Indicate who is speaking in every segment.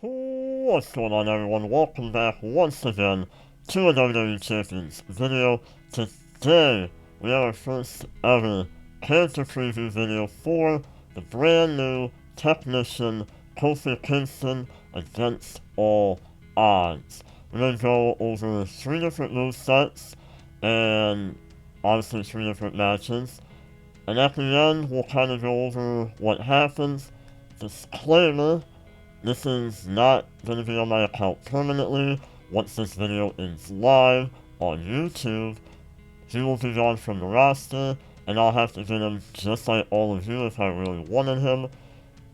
Speaker 1: What's going on, everyone? Welcome back once again to a WWE Champions video. Today, we have our first ever character preview video for the brand new technician Kofi Kingston against all odds. We're going to go over 3 different movesets and obviously 3 different matches. And at the end, we'll kind of go over what happens. Disclaimer. This is not going to be on my account permanently. Once this video is live on YouTube, he will be gone from the roster, and I'll have to get him just like all of you if I really wanted him.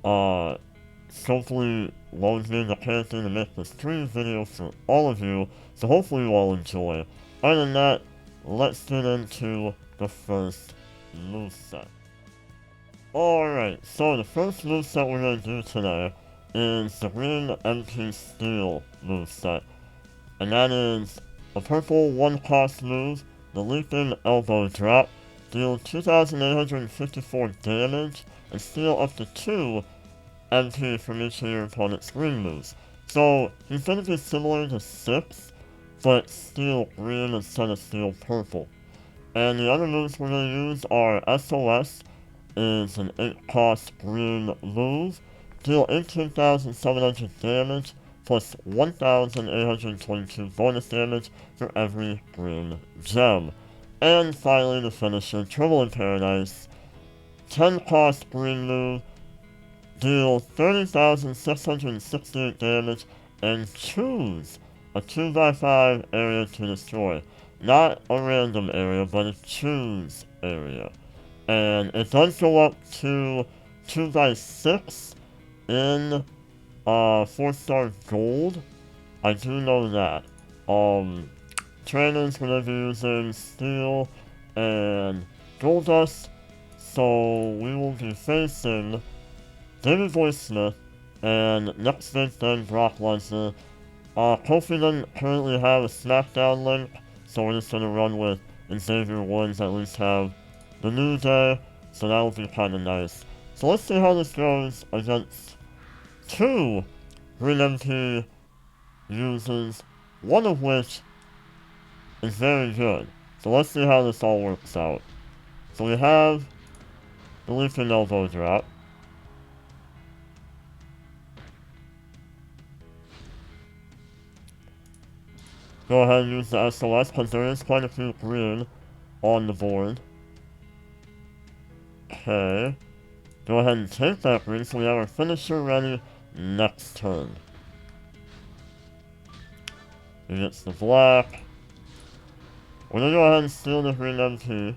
Speaker 1: Hopefully loads me the character to make this free video for all of you, so hopefully you all enjoy. Other than that, let's get into the first moveset. Alright, so the first moveset we're going to do today is the green MP Steel moveset, and that is a purple 1-cost move, the leaping elbow drop, deal 2,854 damage, and steal up to 2 MP from each of your opponent's green moves. So he's going to be similar to 6, but steel green instead of steel purple. And the other moves we're going to use are SOS, is an 8-cost green move, deal 18,700 damage, plus 1,822 bonus damage for every green gem. And finally the finisher, Trouble in Paradise, 10-cost green move, deal 30,668 damage, and choose a 2x5 area to destroy. Not a random area, but a choose area. And it does go up to 2x6 in 4-star gold. I do know that. Trainers gonna be using steel and gold dust, so we will be facing David Boy Smith and next week then Brock Lesnar. Kofi doesn't currently have a SmackDown link, so we're just gonna run with Xavier Woods, at least have the New Day, so that will be kinda nice. So let's see how this goes against 2 Green MP users, one of which is very good. So let's see how this all works out. So we have the leaping elbow drop. Go ahead and use the SOS because there is quite a few green on the board. Okay. Go ahead and take that green so we have our finisher ready next turn. He gets the black. We're gonna go ahead and steal the green MP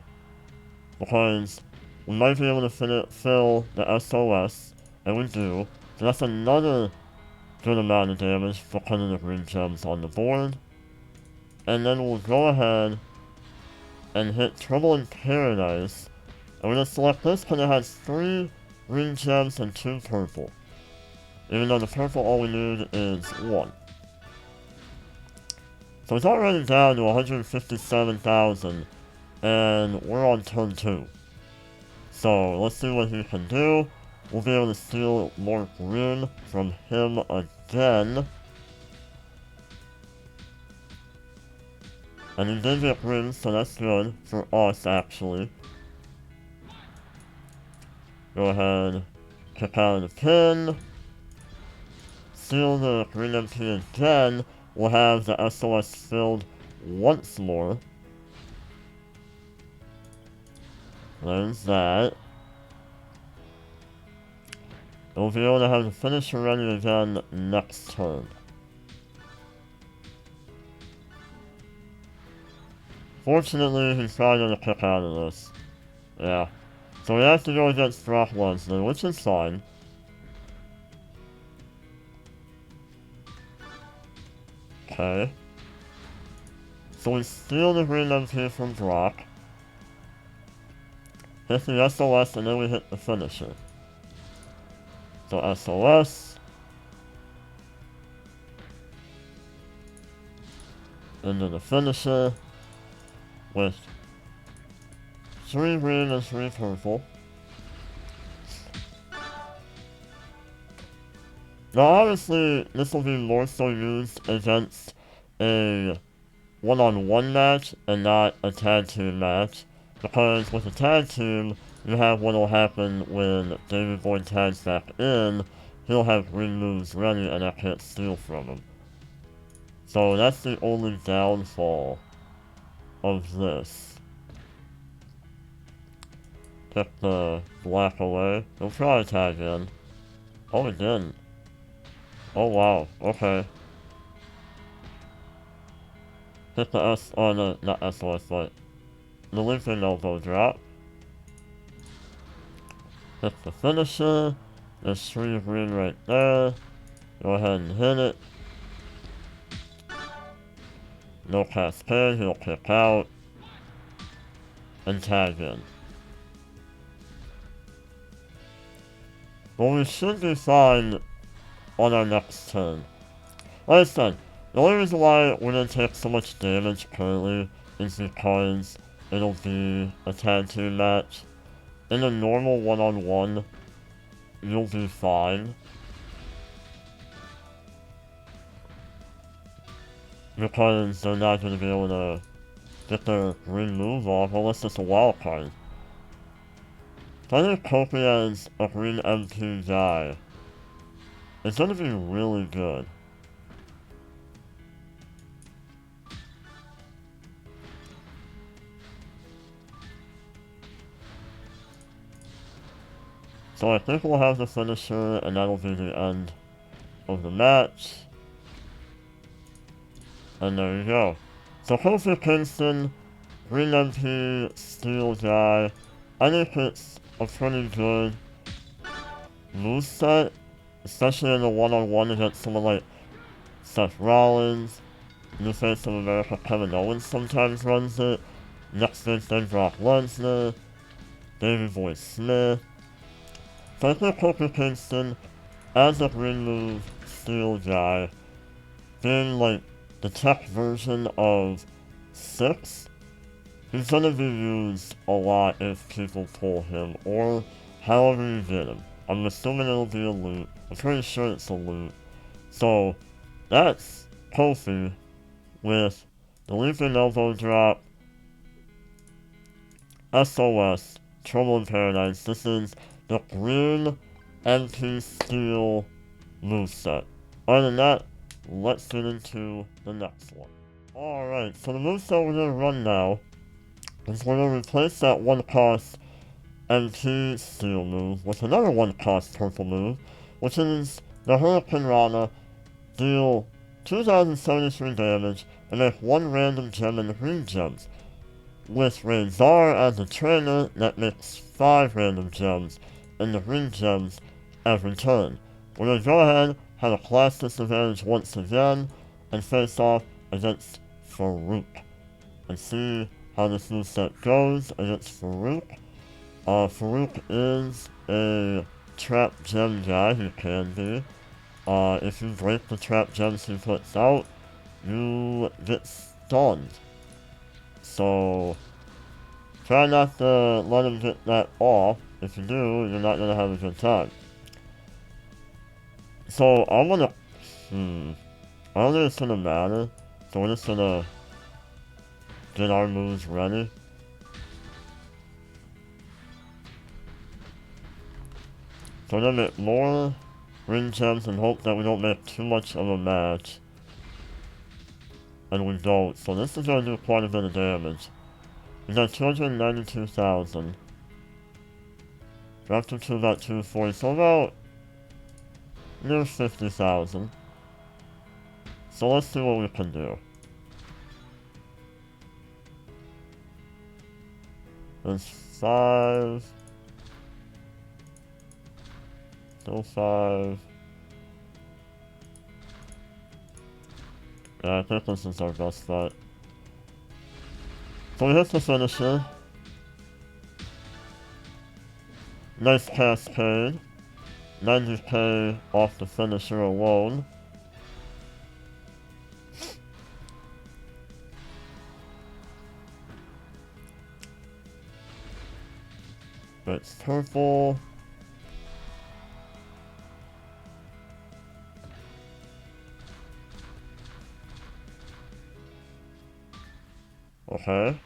Speaker 1: because we might be able to fill the SOS, and we do. So that's another good amount of damage because of the green gems on the board. And then we'll go ahead and hit Trouble in Paradise. And we're gonna select this because it has 3 green gems and 2 purple. Even though the purple all we need is 1. So it's already down to 157,000, and we're on turn 2. So let's see what he can do. We'll be able to steal more green from him again. And he did get green, so that's good for us actually. Go ahead, kick out of the pin. Steal the green MP again. We'll have the SOS filled once more. There's that. We'll be able to have the finisher ready again next turn. Fortunately, he's probably gonna kick out of this. Yeah. So we have to go against Brock Lesnar, which is fine. Okay. So we steal the green MP from Brock. Hit the SOS and then we hit the finisher. So SOS. Into the finisher. With 3 green and 3 purple. Now obviously, this will be more so used against a one-on-one match and not a tag team match, because with a tag team, you have what will happen when Davey Boy tags back in, he'll have ring moves ready and I can't steal from him. So that's the only downfall of this. Take the black away. He'll probably tag in. Oh, it didn't. Oh wow, okay. Hit the S, oh no, not SOS, but the leaping elbow drop. Hit the finisher. There's 3 green right there. Go ahead and hit it. No cascade, he'll kick out. And tag in. But we should be fine on our next turn. Like I said, the only reason why we're gonna take so much damage currently is because it'll be a tag team match. In a normal one-on-one, you'll be fine. Because they're not gonna be able to get their green move off unless it's a wild card. So I think Kofi as a green MP guy is gonna be really good. So I think we'll have the finisher, and that'll be the end of the match. And there you go. So Kofi Kingston, Green MP, Steel guy. I think it's a pretty good moveset, especially in the one-on-one against someone like Seth Rollins. New Face of America Kevin Owens sometimes runs it. Next week then Brock Lesnar, Davey Boy Smith. So I think Kofi Kingston, as a green move steel guy, being like the tech version of 6, he's gonna be used a lot if people pull him, or however you get him. I'm assuming it'll be a loot. I'm pretty sure it's a loot. So, that's Kofi with the leaping elbow drop, SOS, Trouble in Paradise. This is the green MP Steel moveset. Other than that, let's get into the next one. Alright, so the moveset we're gonna run now is we're gonna replace that 1-cost MP Steel move with another 1-cost purple move, which is the Hurricane Rana. Deal 2,073 damage and make 1 random gem in the green gems. With Razor as a trainer, that makes 5 random gems in the green gems every turn. We're gonna go ahead, have a class disadvantage once again, and face off against Farouk. And see how this moveset goes against Farouk. Farouk is a trap gem guy, he can be. If you break the trap gems he puts out, you get stunned. So, try not to let him get that off. If you do, you're not gonna have a good time. So, I'm gonna... I don't think it's gonna matter. So we're just gonna get our moves ready. So we're gonna make more ring gems and hope that we don't make too much of a match. And we don't. So this is gonna do quite a bit of damage. We got 292,000. Dropped it to about 240, so about near 50,000. So let's see what we can do. There's 5. Still 5. Yeah, I think this is our best bet. So we hit the finisher. Nice cascade. 90k off the finisher alone. It's purple. Okay.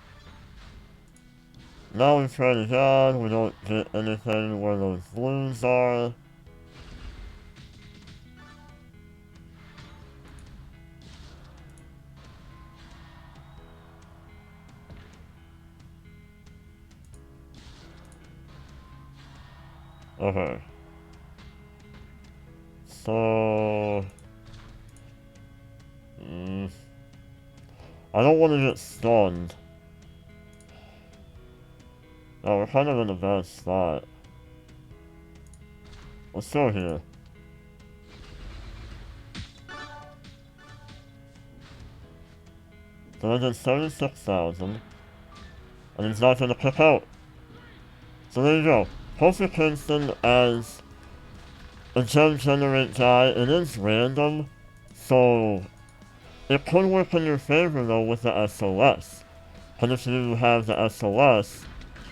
Speaker 1: Now we try it again, we don't get anything where those blues are. Okay. So... I don't want to get stunned. Oh, we're kind of in a bad spot. Let's go here. So I did 76,000. And he's not going to pick out. So there you go. Kofi Kingston as a gem generate guy. It is random. So it could work in your favor though with the SOS. But if you have the SOS,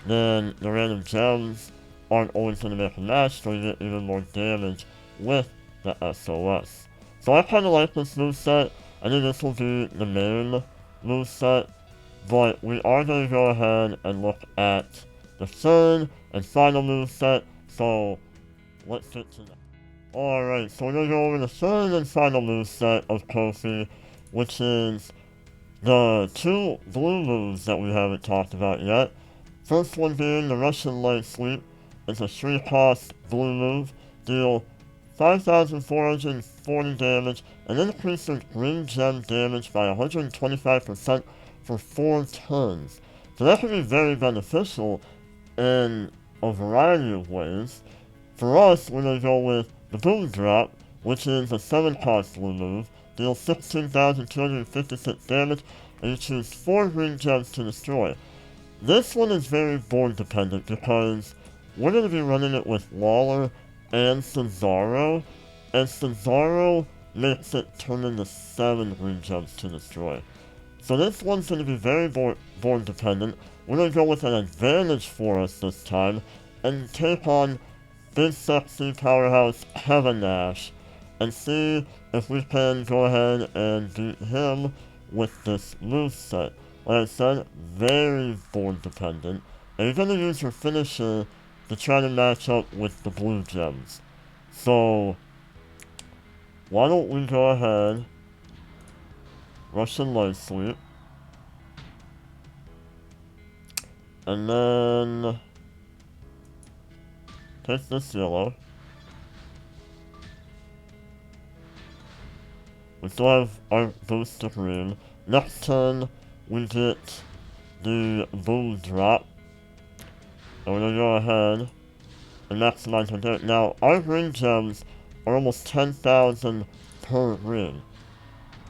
Speaker 1: then the random gems aren't always going to make a match, so you get even more damage with the SOS. So I kind of like this moveset. I think this will be the main moveset, but we are going to go ahead and look at the third and final moveset, so let's get to that. Alright, so we're going to go over the third and final moveset of Kofi, which is the two blue moves that we haven't talked about yet. First one being the Russian leg sweep. It's a 3-cost blue move. Deal 5,440 damage and increases green gem damage by 125% for 4 turns. So that can be very beneficial in a variety of ways. For us, we're going to go with the Boom Drop, which is a 7-cost blue move. Deals 16,256 damage, and you choose 4 green gems to destroy. This one is very board dependent because we're going to be running it with Lawler and Cesaro, and Cesaro makes it turn into 7 green gems to destroy. So this one's going to be very board dependent. We're going to go with an advantage for us this time, and take on Big Sexy Powerhouse Heaven Nash, and see if we can go ahead and beat him with this moveset. Like I said, very board dependent, and you're going to use your finisher to try to match up with the blue gems. So, why don't we go ahead, Russian leg sweep, and then take this yellow. We still have our boost to green. Next turn, we get the Boom Drop. And we're gonna go ahead and maximize our damage. Now, our green gems are almost 10,000 per green.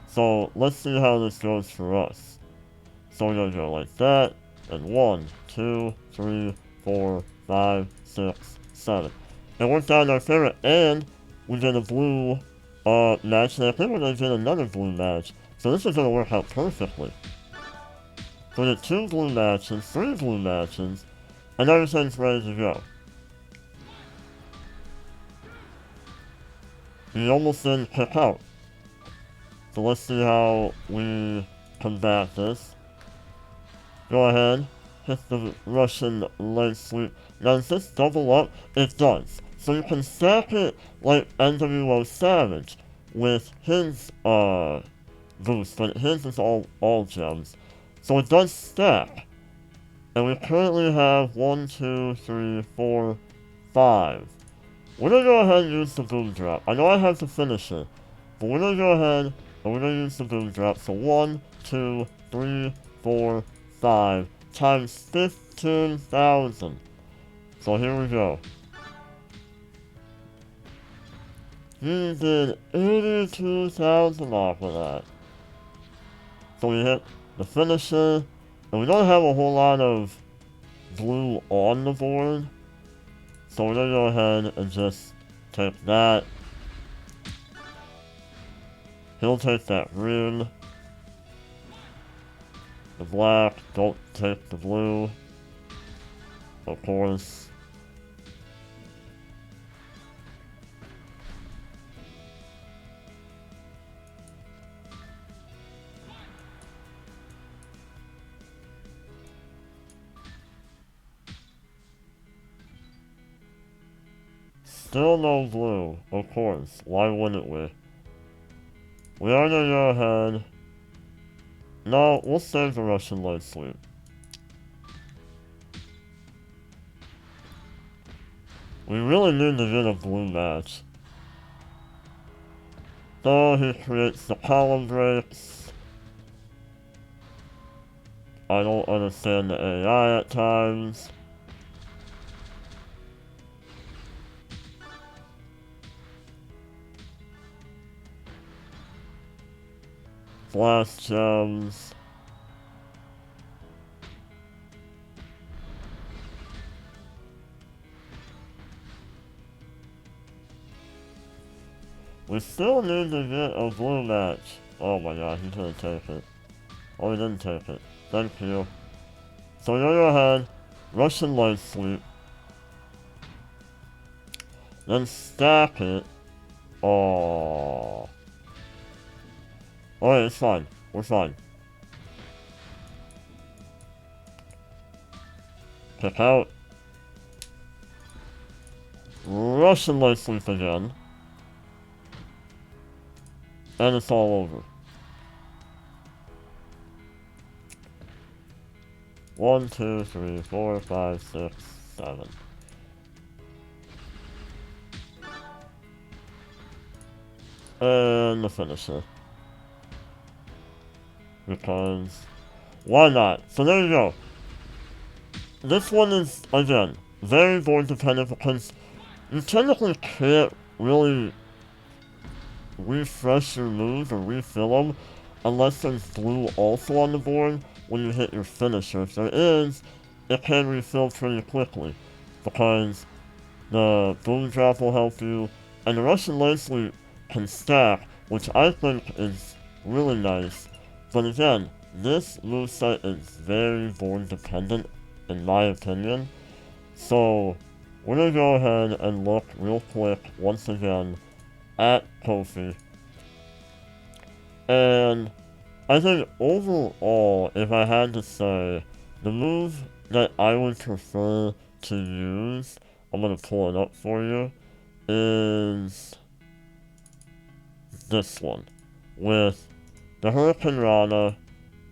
Speaker 1: So, let's see how this goes for us. So we're gonna go like that, and 1, 2, 3, 4, 5, 6, 7. It worked out in our favor, and we did a blue match, and I think we're gonna get another blue match. So this is gonna work out perfectly. So we did 2 blue matches, 3 blue matches, and everything's ready to go. We almost didn't pick out. So let's see how we combat this. Go ahead, hit the Russian leg sweep. Now does this double up? It does. So you can stack it like NWO Savage with his boost, but his is all gems. So it does stack. And we currently have 1, 2, 3, 4, 5. We're gonna go ahead and use the Boom Drop. I know I have the finisher, but we're gonna go ahead and we're gonna use the Boom Drop. So 1, 2, 3, 4, 5 times 15,000. So here we go. He did 82,000 off of that. So we hit the finisher, and we don't have a whole lot of blue on the board. So we're gonna go ahead and just take that. He'll take that green. The black, don't take the blue. Of course. Still no blue, of course. Why wouldn't we? We are gonna go ahead. No, we'll save the Russian light sweep. We really need to get a blue match. So he creates the column breaks. I don't understand the AI at times. Flash gems. We still need to get a blue match. Oh my god, he's gonna take it. Oh, he didn't take it. Thank you. So we're gonna go ahead, Russian light sweep. Then stack it. Oh. Alright, it's fine. We're fine. Pick out. Russian light sweep again. And it's all over. 1, 2, 3, 4, 5, 6, 7. And the finisher. Because why not? So there you go. This one is, again, very board dependent because you technically can't really refresh your moves or refill them unless there's blue also on the board when you hit your finisher. If there is, it can refill pretty quickly because the boom drop will help you and the Russian light sweep can stack, which I think is really nice. But again, this moveset is very board dependent in my opinion. So we're gonna go ahead and look real quick once again at Kofi. And I think overall, if I had to say, the move that I would prefer to use, I'm gonna pull it up for you, is this one. With the Hurricane Rana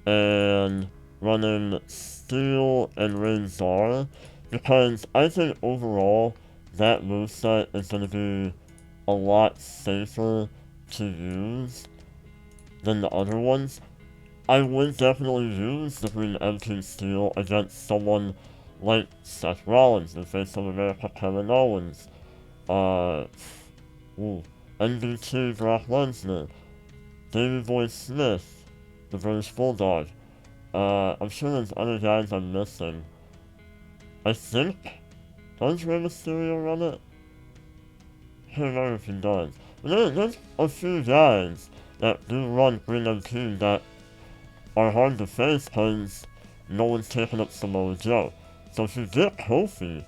Speaker 1: and running Steel and Razor, because I think overall that moveset is going to be a lot safer to use than the other ones. I would definitely use the Green Empty Steel against someone like Seth Rollins, the face of America, Kevin Owens, NBT, Brock Lesnar, Davey Boy Smith, the British Bulldog. I'm sure there's other guys I'm missing. I think, does Rey Mysterio run it? I can't remember if he does. But there's a few guys that do run Green MP that are hard to face because no one's taking up Samoa Joe. So if you get Kofi,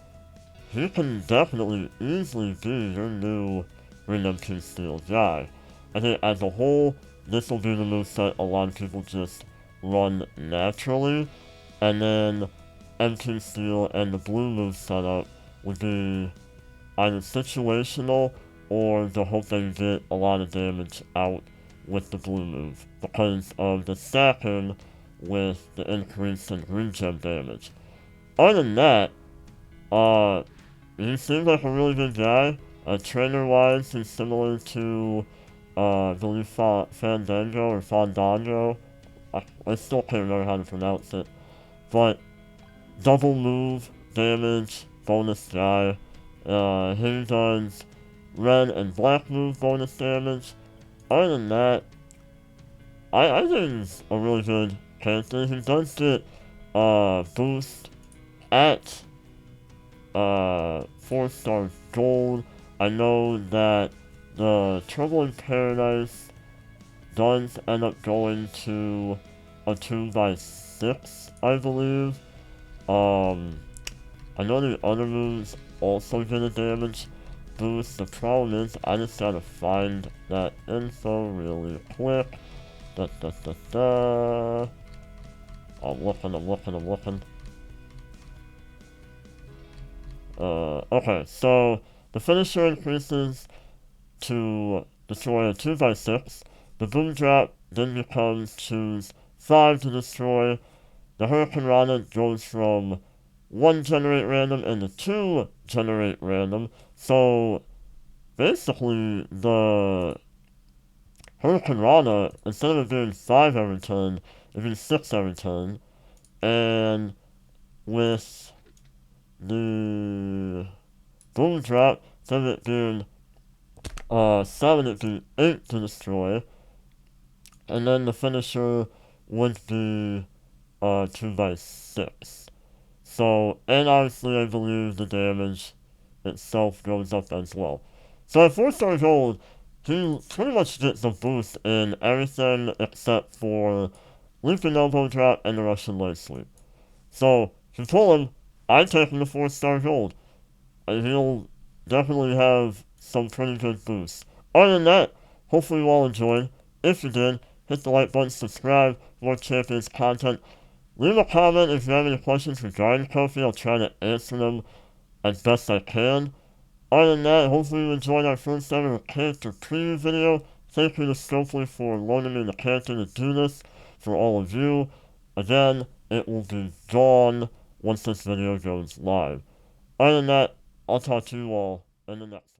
Speaker 1: he can definitely easily be your new Green MP Steel guy. I think as a whole, this will be the moveset a lot of people just run naturally, and then Empty Steel and the blue move setup would be either situational or to hope that you get a lot of damage out with the blue move because of the stacking with the increase in green gem damage. Other than that, he seems like a really good guy. Trainer-wise, he's similar to, I believe Fandango or Fandango. I still can't remember how to pronounce it. But double move, damage, bonus guy. He does red and black move bonus damage. Other than that, I think he's a really good character. He does get boost at 4-star gold. I know that the Trouble in Paradise does end up going to a 2x6, I believe. I know the other moves also get a damage boost. The problem is, I just gotta find that info really quick. I'm looking. Okay, so The finisher increases to destroy a 2x6. The boom drop then becomes choose 5 to destroy. The Hurricane Rana goes from 1 generate random into 2 generate random. So basically, the Hurricane Rana, instead of doing 5 every turn, it does 6 every turn. And with the boom drop, instead of it doing 7, it'd be 8 to destroy. And then the finisher would be 2x6. So, and obviously I believe the damage itself goes up as well. So at 4-star gold, he pretty much gets a boost in everything except for leaping elbow drop and the Russian leg sweep. So, to pull him, I take him to 4-star gold. And he'll definitely have some pretty good boosts. Other than that, hopefully you all enjoyed. If you did, hit the like button, subscribe for more Champions content. Leave a comment if you have any questions regarding Kofi. I'll try to answer them as best I can. Other than that, hopefully you enjoyed our first ever character preview video. Thank you to Scopely for loaning me the character to do this for all of you. Again, it will be gone once this video goes live. Other than that, I'll talk to you all in the next one.